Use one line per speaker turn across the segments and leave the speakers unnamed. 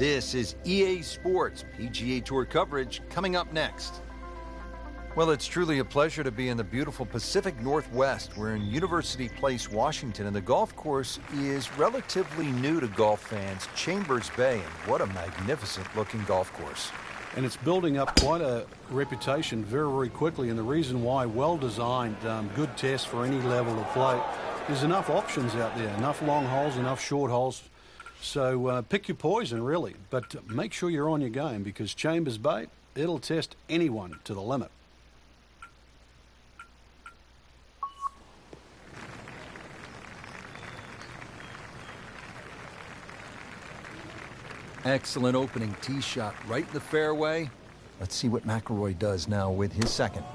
This is EA Sports PGA Tour coverage coming up next. Well, it's truly a pleasure to be in the beautiful Pacific Northwest. We're in University Place, Washington, and the golf course is relatively new to golf fans, Chambers Bay, and what a magnificent-looking golf course.
And it's building up quite a reputation very, very quickly, and the reason why, well-designed, good test for any level of play. There's enough options out there, enough long holes, enough short holes. So pick your poison, really, but make sure you're on your game because Chambers Bay, it'll test anyone to the limit.
Excellent opening tee shot right in the fairway. Let's see what McIlroy does now with his second.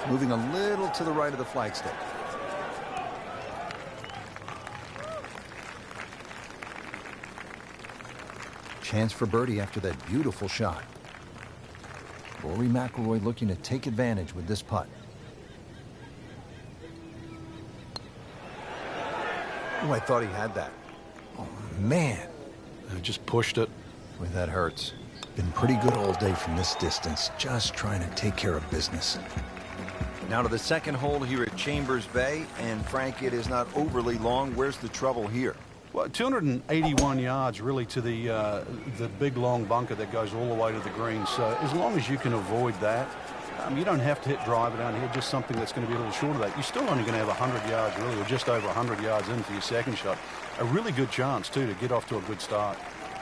Moving a little to the right of the flagstick. Chance for birdie after that beautiful shot. Rory McIlroy looking to take advantage with this putt. Oh, I thought he had that. Oh, man.
I just pushed it.
Boy, that hurts. Been pretty good all day from this distance, just trying to take care of business. Now to the second hole here at Chambers Bay, and Frank, it is not overly long. Where's the trouble here?
Well, 281 yards really to the big long bunker that goes all the way to the green. So as long as you can avoid that, you don't have to hit driver down here, just something that's going to be a little short of that. You're still only going to have 100 yards really, or just over 100 yards into your second shot. A really good chance, too, to get off to a good start.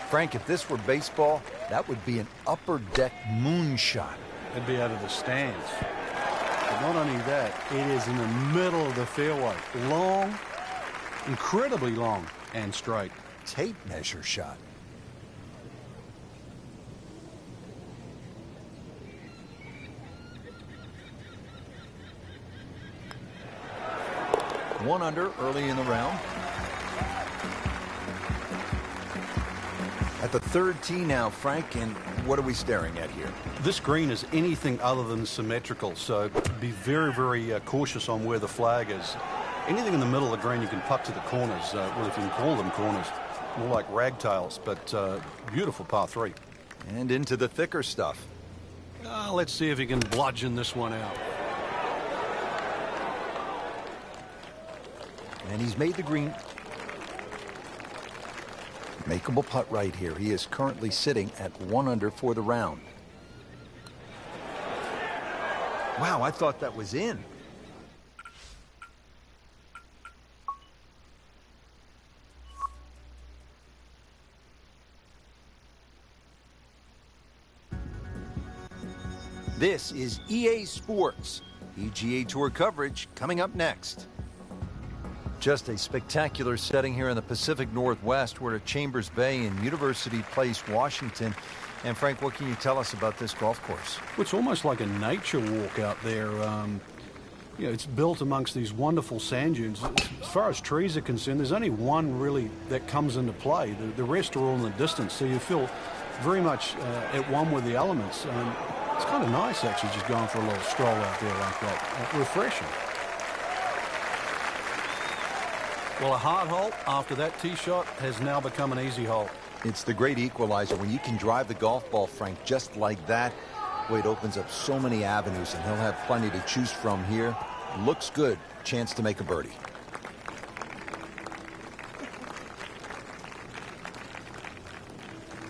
Frank, if this were baseball, that would be an upper deck moonshot.
It'd be out of the stands. But not only that, it is in the middle of the fairway. Long, incredibly long, and straight.
Tape measure shot. One under early in the round. At the third tee now, Frank, and what are we staring at here?
This green is anything other than symmetrical, so be very, very cautious on where the flag is. Anything in the middle of the green you can putt to the corners, well, if you can call them corners, more like ragtails, but beautiful par 3.
And into the thicker stuff.
Let's see if he can bludgeon this one out.
And he's made the green. Makeable putt right here. He is currently sitting at 1 under for the round. Wow, I thought that was in. This is EA Sports PGA Tour coverage coming up next. Just a spectacular setting here in the Pacific Northwest. We're at Chambers Bay in University Place, Washington. And Frank, what can you tell us about this golf course?
It's almost like a nature walk out there. It's built amongst these wonderful sand dunes. As far as trees are concerned, there's only one really that comes into play. The rest are all in the distance, so you feel very much at one with the elements. It's kind of nice, actually, just going for a little stroll out there like that. Refreshing. Well, a hard hole after that tee shot has now become an easy hole.
It's the great equalizer. When you can drive the golf ball, Frank, just like that, boy, it opens up so many avenues, and he'll have plenty to choose from here. Looks good. Chance to make a birdie.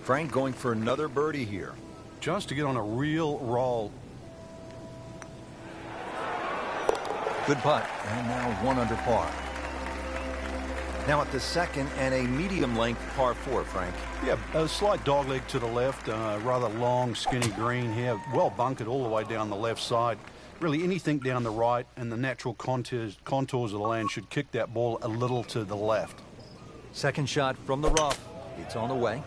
Frank going for another birdie here.
Just to get on a real roll.
Good putt, and now 1 under par. Now at the second and a medium length par 4, Frank.
Yeah, a slight dogleg to the left, rather long, skinny green here, well bunkered all the way down the left side. Really anything down the right and the natural contours of the land should kick that ball a little to the left.
Second shot from the rough. It's on the way.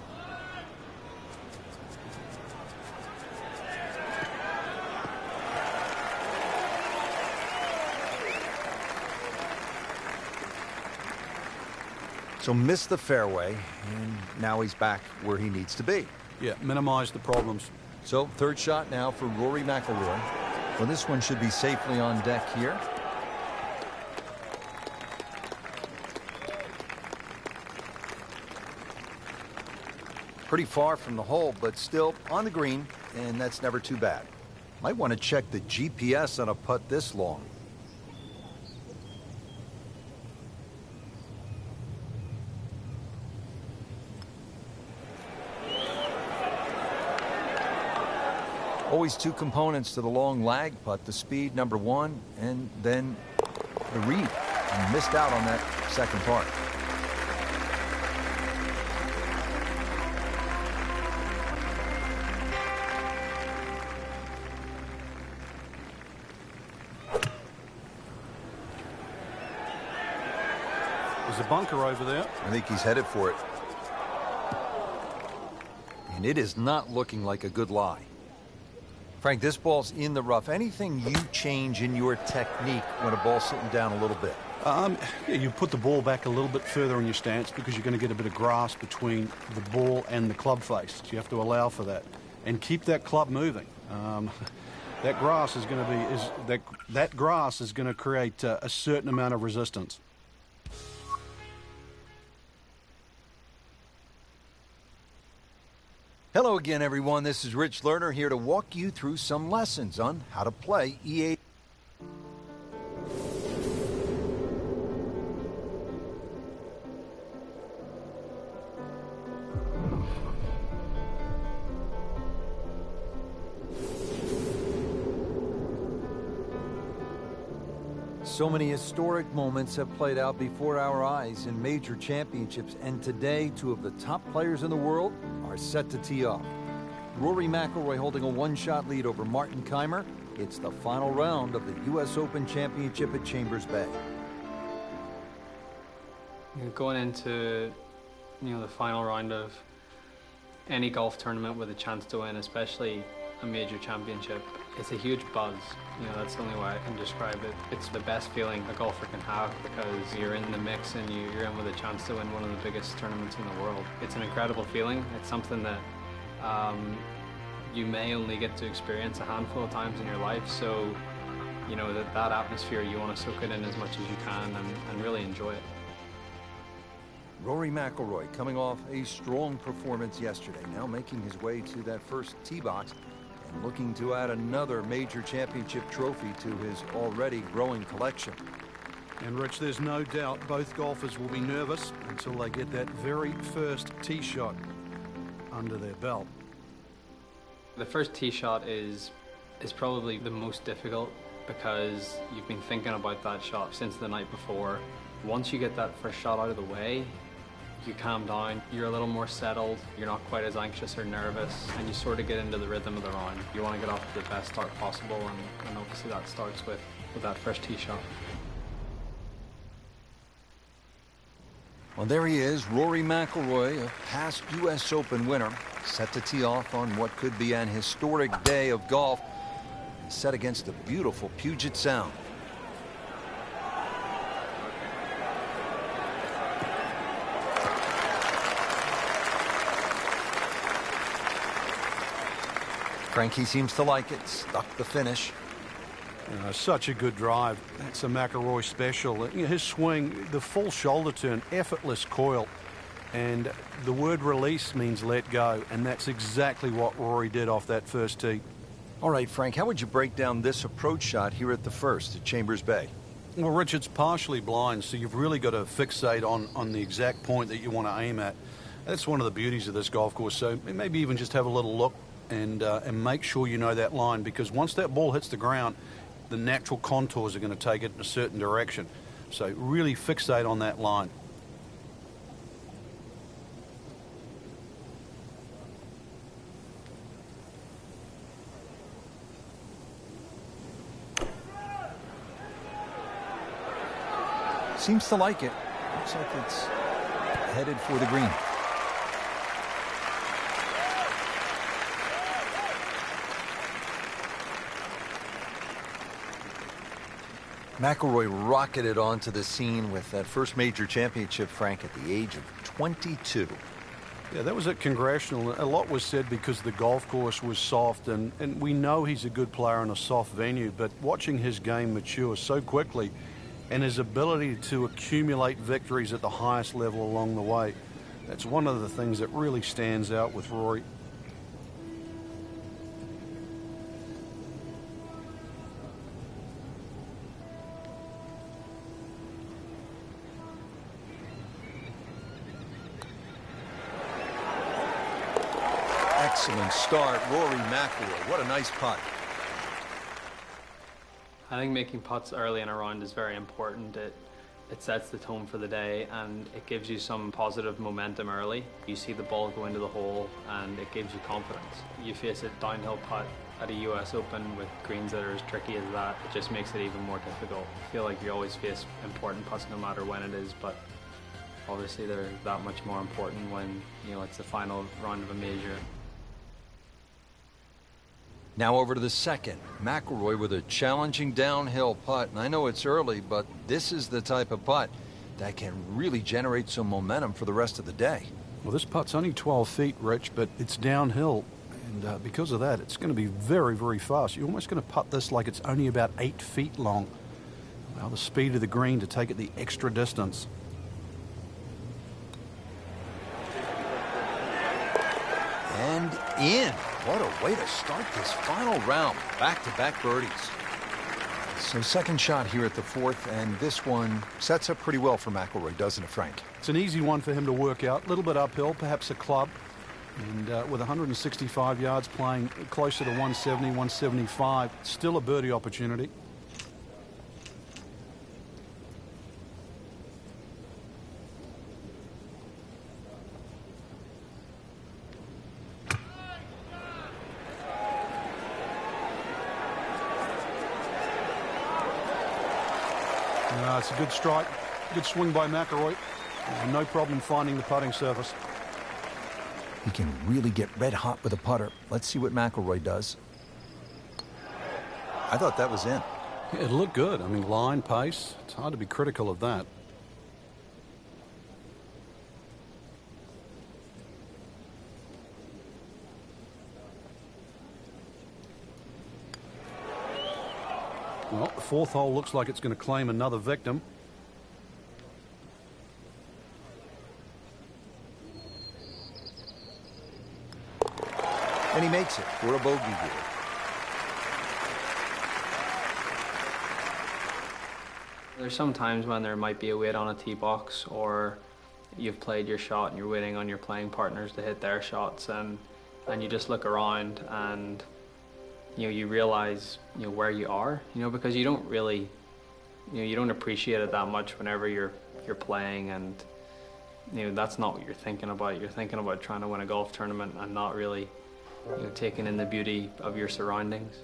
So missed the fairway, and now he's back where he needs to be.
Yeah, minimize the problems.
So third shot now for Rory McIlroy. Well, this one should be safely on deck here. Pretty far from the hole, but still on the green, and that's never too bad. Might want to check the GPS on a putt this long. Always two components to the long lag putt, the speed, number one, and then the read. And missed out on that second part.
There's a bunker over there.
I think he's headed for it. And it is not looking like a good lie. Frank, this ball's in the rough. Anything you change in your technique when a ball's sitting down a little bit?
Yeah, you put the ball back a little bit further in your stance because you're going to get a bit of grass between the ball and the club face. So you have to allow for that and keep that club moving. That grass is going to be that grass is going to create a certain amount of resistance.
Hello again, everyone. This is Rich Lerner here to walk you through some lessons on how to play EA. So many historic moments have played out before our eyes in major championships, and today two of the top players in the world are set to tee off. Rory McIlroy holding a one-shot lead over Martin Keimer. It's the final round of the U.S. Open Championship at Chambers Bay.
Going into, the final round of any golf tournament with a chance to win, especially a major championship, it's a huge buzz. That's the only way I can describe it. It's the best feeling a golfer can have because you're in the mix and you're in with a chance to win one of the biggest tournaments in the world. It's an incredible feeling. It's something that you may only get to experience a handful of times in your life. So, that atmosphere, you want to soak it in as much as you can and really enjoy it.
Rory McIlroy coming off a strong performance yesterday, now making his way to that first tee box and looking to add another major championship trophy to his already growing collection.
And Rich, there's no doubt both golfers will be nervous until they get that very first tee shot under their belt.
The first tee shot is probably the most difficult because you've been thinking about that shot since the night before. Once you get that first shot out of the way, you calm down, you're a little more settled, you're not quite as anxious or nervous, and you sort of get into the rhythm of the round. You want to get off to the best start possible, and obviously that starts with that first tee shot.
Well, there he is, Rory McIlroy, a past U.S. Open winner, set to tee off on what could be an historic day of golf, set against the beautiful Puget Sound. Frankie seems to like it, stuck the finish.
Such a good drive. That's a McIlroy special. His swing, the full shoulder turn, effortless coil. And the word release means let go. And that's exactly what Rory did off that first tee.
All right, Frank, how would you break down this approach shot here at the first at Chambers Bay?
Well, Rich, it's partially blind, so you've really got to fixate on the exact point that you want to aim at. That's one of the beauties of this golf course. So maybe even just have a little look and make sure you know that line, because once that ball hits the ground, the natural contours are going to take it in a certain direction. So really fixate on that line.
Seems to like it. Looks like it's headed for the green. McIlroy rocketed onto the scene with that first major championship, Frank, at the age of 22.
Yeah, that was at Congressional. A lot was said because the golf course was soft, and we know he's a good player in a soft venue, but watching his game mature so quickly and his ability to accumulate victories at the highest level along the way, That's one of the things that really stands out with Rory.
Excellent start, Rory McIlroy. What a nice putt.
I think making putts early in a round is very important. It sets the tone for the day and it gives you some positive momentum early. You see the ball go into the hole and it gives you confidence. You face a downhill putt at a US Open with greens that are as tricky as that, it just makes it even more difficult. I feel like you always face important putts no matter when it is, but obviously they're that much more important when, you know, it's the final round of a major.
Now over to the second. McIlroy with a challenging downhill putt. And I know it's early, but this is the type of putt that can really generate some momentum for the rest of the day.
Well, this putt's only 12 feet, Rich, but it's downhill. And because of that, it's going to be very, very fast. You're almost going to putt this like it's only about 8 feet long. Allow the speed of the green to take it the extra distance.
And in. What a way to start this final round. Back-to-back birdies. So second shot here at the fourth, and this one sets up pretty well for McIlroy, doesn't it, Frank?
It's an easy one for him to work out. A little bit uphill, perhaps a club. And with 165 yards playing closer to 170, 175, still a birdie opportunity. It's a good strike, good swing by McIlroy. No problem finding the putting surface.
He can really get red hot with a putter. Let's see what McIlroy does. I thought that was in.
Yeah, it looked good. I mean, line, pace. It's hard to be critical of that. Well, the fourth hole looks like it's going to claim another victim.
And he makes it for a bogey here.
There's some times when there might be a wait on a tee box, or you've played your shot and you're waiting on your playing partners to hit their shots, and you just look around and you realize where you are, because you don't really, you don't appreciate it that much whenever you're playing, and that's not what you're thinking about. You're thinking about trying to win a golf tournament and not really taking in the beauty of your surroundings.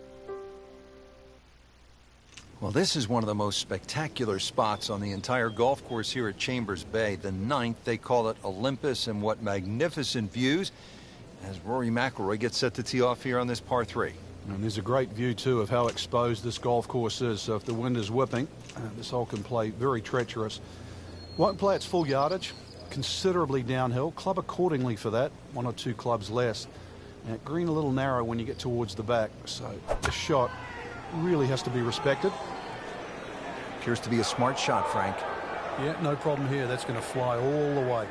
Well, this is one of the most spectacular spots on the entire golf course here at Chambers Bay. The ninth, they call it Olympus, and what magnificent views as Rory McIlroy gets set to tee off here on this par 3.
And there's a great view, too, of how exposed this golf course is. So if the wind is whipping, this hole can play very treacherous. Won't play its full yardage, considerably downhill. Club accordingly for that, 1 or 2 clubs less. And green a little narrow when you get towards the back. So the shot really has to be respected.
Appears to be a smart shot, Frank.
Yeah, no problem here. That's going to fly all the way.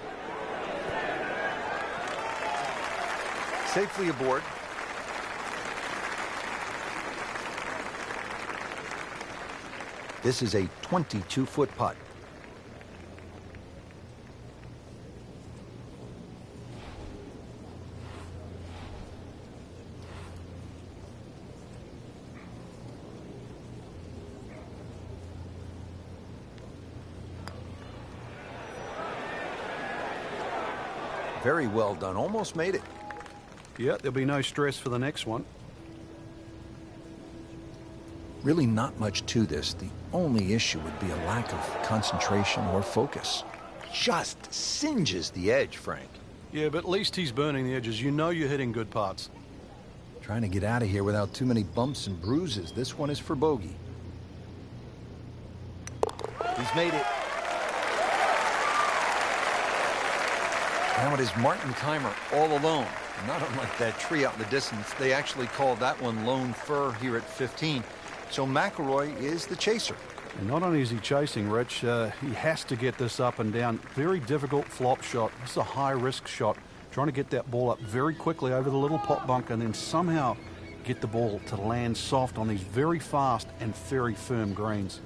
Safely aboard. This is a 22-foot putt. Very well done. Almost made it.
Yeah, there'll be no stress for the next one.
Really not much to this. The only issue would be a lack of concentration or focus. Just singes the edge, Frank.
Yeah, but at least he's burning the edges. You're hitting good putts.
Trying to get out of here without too many bumps and bruises. This one is for bogey. He's made it. Now it is Martin Keimer all alone. Not unlike that tree out in the distance. They actually called that one Lone Fir here at 15. So McIlroy is the chaser.
And not only is he chasing, Rich, he has to get this up and down. Very difficult flop shot. This is a high-risk shot. Trying to get that ball up very quickly over the little pot bunker and then somehow get the ball to land soft on these very fast and very firm greens.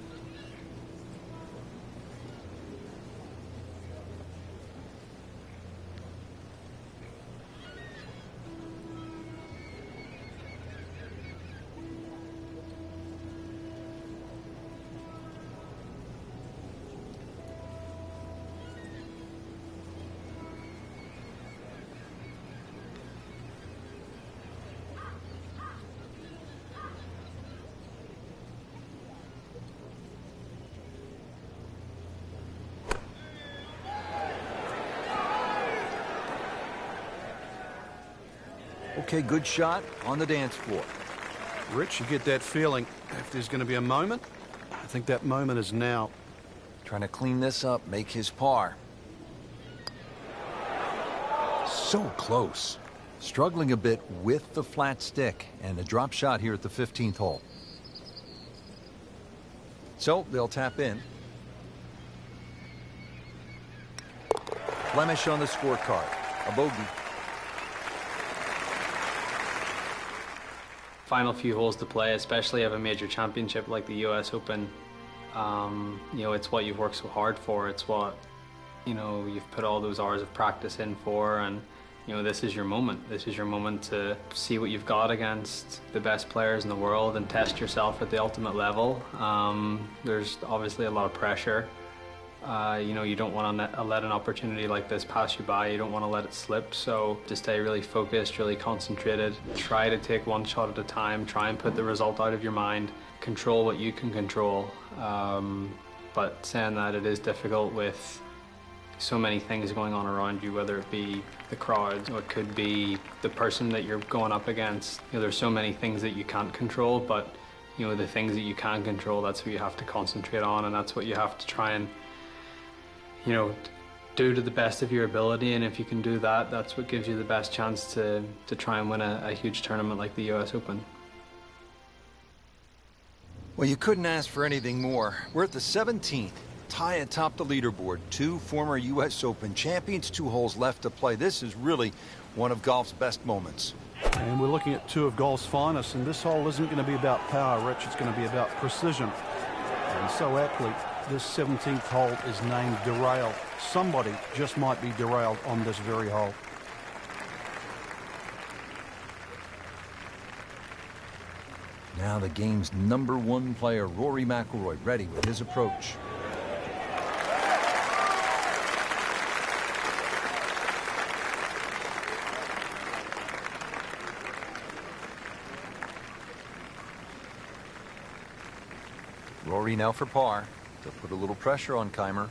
Okay, good shot on the dance floor.
Rich, you get that feeling if there's going to be a moment, I think that moment is now.
Trying to clean this up, make his par. So close. Struggling a bit with the flat stick and a drop shot here at the 15th hole. So they'll tap in. Blemish on the scorecard. A bogey.
Final few holes to play, especially of a major championship like the US Open. You know, it's what you've worked so hard for. It's what, you know, you've put all those hours of practice in for, and you know, this is your moment. This is your moment to see what you've got against the best players in the world and test yourself at the ultimate level. There's obviously a lot of pressure. You know, you don't want to let an opportunity like this pass you by. You don't want to let it slip. So just stay really focused, really concentrated. Try to take one shot at a time. Try and put the result out of your mind. Control what you can control. But saying that, it is difficult with so many things going on around you, whether it be the crowd or it could be the person that you're going up against. You know, there's so many things that you can't control, but you know, the things that you can control, that's what you have to concentrate on, and that's what you have to try and, you know, do to the best of your ability. And if you can do that, that's what gives you the best chance to try and win a huge tournament like the US Open.
Well, you couldn't ask for anything more. We're at the 17th. Tie atop the leaderboard. 2 former US Open champions, 2 holes left to play. This is really one of golf's best moments.
And we're looking at 2 of golf's finest, and this hole isn't going to be about power, Rich. It's going to be about precision. And so aptly, this 17th hole is named Derail. Somebody just might be derailed on this very hole.
Now the game's #1 player, Rory McIlroy, ready with his approach. Rory now for par to put a little pressure on Keimer.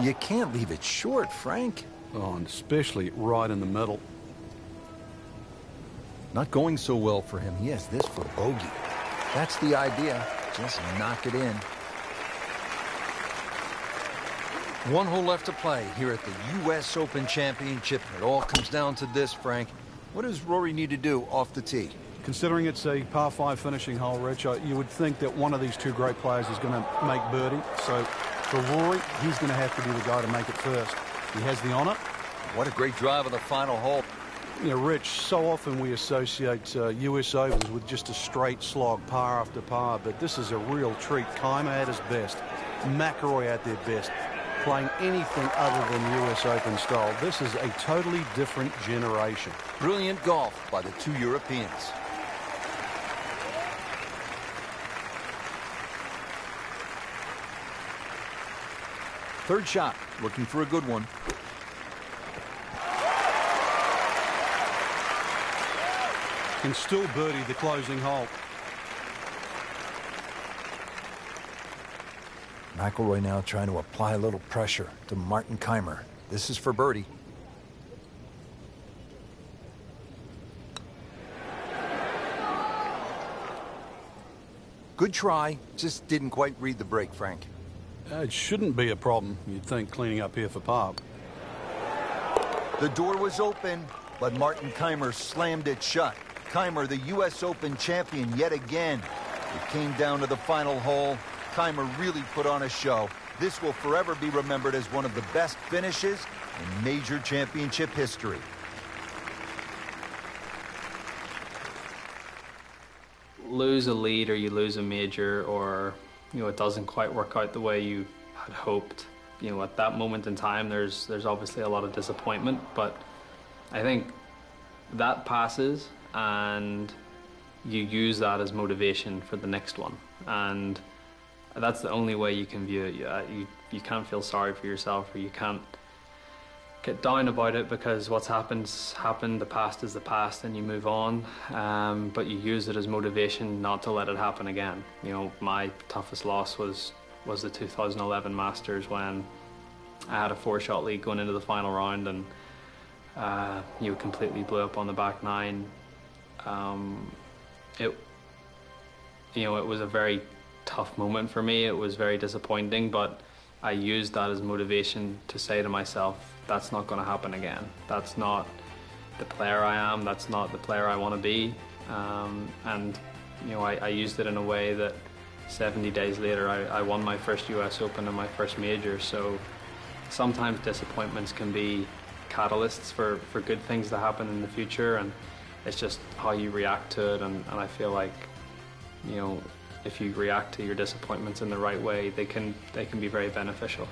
You can't leave it short, Frank.
Oh, and especially right in the middle.
Not going so well for him. He has this for bogey. That's the idea. Just knock it in. 1 hole left to play here at the US Open Championship. It all comes down to this, Frank. What does Rory need to do off the tee?
Considering it's a par 5 finishing hole, Rich, you would think that one of these 2 great players is going to make birdie. So for Rory, he's going to have to be the guy to make it first. He has the honor.
What a great drive on the final hole.
You know, Rich, so often we associate US Opens with just a straight slog, par after par, but this is a real treat. Keimer at his best, McIlroy at their best, playing anything other than US Open style. This is a totally different generation.
Brilliant golf by the 2 Europeans. Third shot, looking for a good one.
Can still birdie the closing hole.
McIlroy now trying to apply a little pressure to Martin Keimer. This is for birdie. Good try, just didn't quite read the break, Frank.
It shouldn't be a problem, you'd think, cleaning up here for Park.
The door was open, but Martin Keimer slammed it shut. Keimer, the U.S. Open champion yet again. It came down to the final hole. Keimer really put on a show. This will forever be remembered as one of the best finishes in major championship history.
Lose a lead or you lose a major, or it doesn't quite work out the way you had hoped. At that moment in time, there's obviously a lot of disappointment, but I think that passes and you use that as motivation for the next one, and that's the only way you can view it. You can't feel sorry for yourself, or you can't get down about it, because what's happened's happened. The past is the past, and you move on. But you use it as motivation not to let it happen again. My toughest loss was the 2011 Masters, when I had a 4-shot lead going into the final round, and you completely blew up on the back nine. It was a very tough moment for me. It was very disappointing, but I used that as motivation to say to myself, that's not going to happen again. That's not the player I am. That's not the player I want to be. And I used it in a way that 70 days later I won my first US Open and my first major. So sometimes disappointments can be catalysts for good things to happen in the future, and it's just how you react to it. And I feel like if you react to your disappointments in the right way, they can be very beneficial.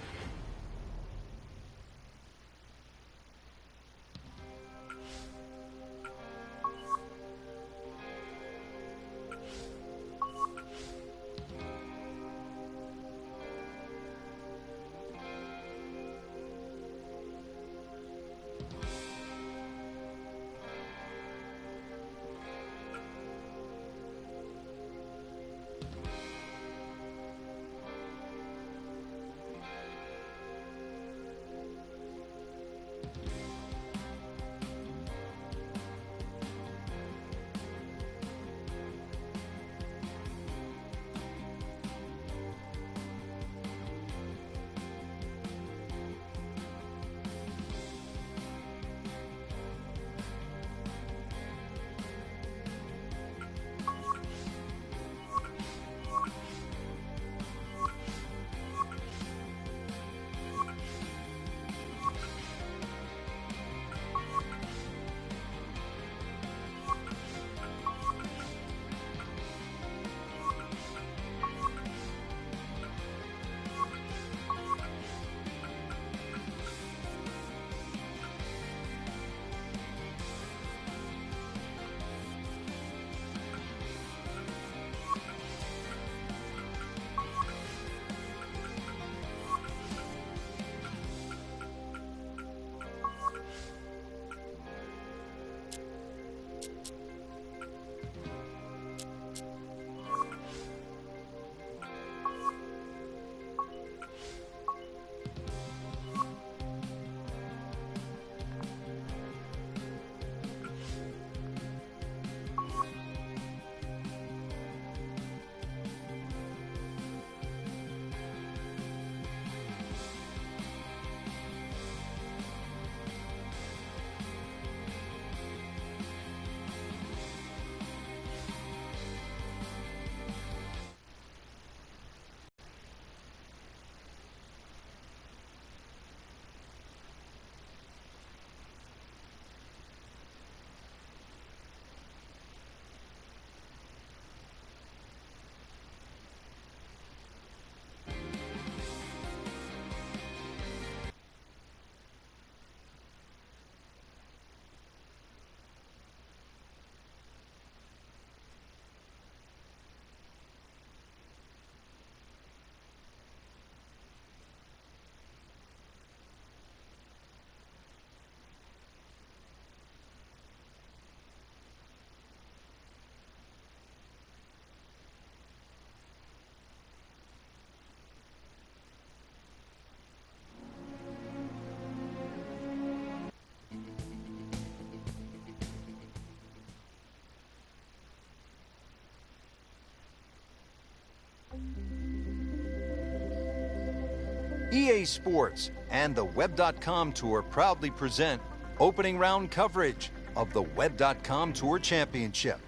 EA Sports and the Web.com Tour proudly present opening round coverage of the Web.com Tour Championship.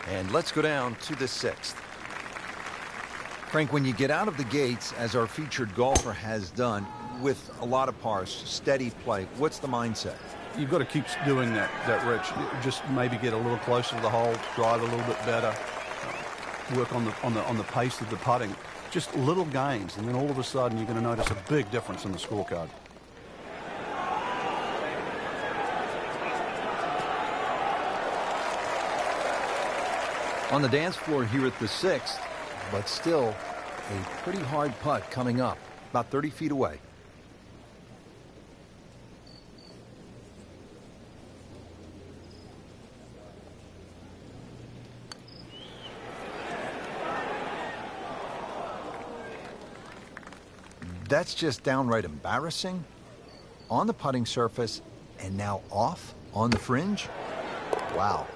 And let's go down to the 6th. Frank, when you get out of the gates, as our featured golfer has done, with a lot of pars, steady play, what's the mindset?
You've got to keep doing that, Rich. Just maybe get a little closer to the hole, drive a little bit better, work on the pace of the putting. Just little gains, and then all of a sudden you're going to notice a big difference in the scorecard.
On the dance floor here at the 6th, but still a pretty hard putt coming up, about 30 feet away. That's just downright embarrassing. On the putting surface and now off on the fringe. Wow.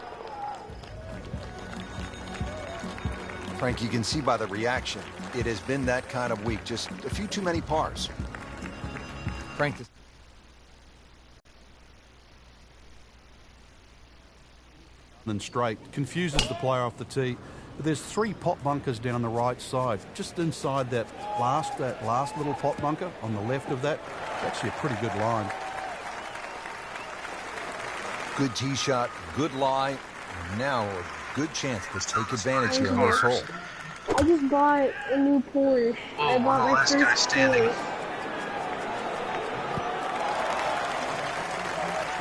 Frank, you can see by the reaction, it has been that kind of week. Just a few too many pars. Frank.
Then straight. Confuses the player off the tee. But there's 3 pot bunkers down the right side. Just inside that last little pot bunker on the left of that. It's actually a pretty good line.
Good tee shot, good lie. Now a good chance to take advantage here on this hole.
I just bought a new Porsche. I bought my first Porsche.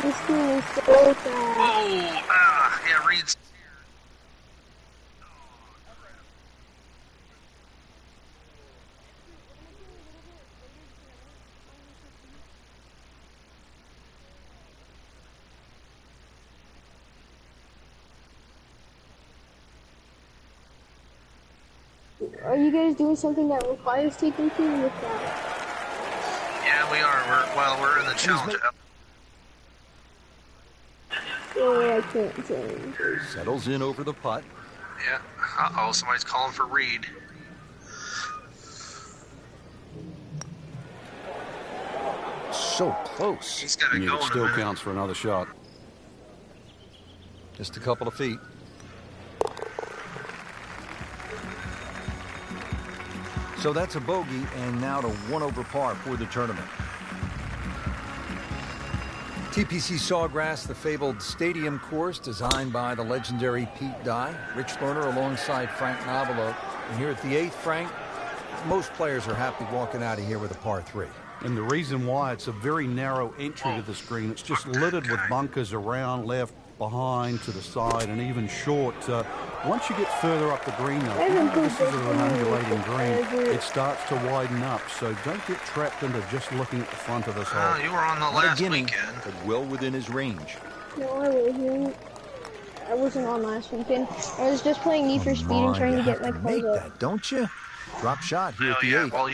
This thing is so fast.
Yeah, Reed's.
Are you guys doing something that requires taking two with that?
Yeah, we are. We're in the challenge.
Oh, I can't change.
Settles in over the putt.
Yeah. Uh-oh, somebody's calling for Reed.
So close.
He's got to go.
It still counts for another shot.
Just a couple of feet. So that's a bogey, and now to 1 over par for the tournament. TPC Sawgrass, the fabled stadium course designed by the legendary Pete Dye. Rich Lerner alongside Frank Nobilo. And here at the 8th, Frank, most players are happy walking out of here with a par 3.
And the reason why, it's a very narrow entry to the screen. It's just littered with bunkers around, left, behind, to the side, and even short. Once you get further up the green, though, this is an undulating green, it starts to widen up. So don't get trapped into just looking at the front of this hole.
You were on the last weekend.
But well within his range.
No, I wasn't. I wasn't on last weekend. I was just playing Need for Speed and trying to get my clothes up.
That, don't you? Drop shot here at the 8th.
Well,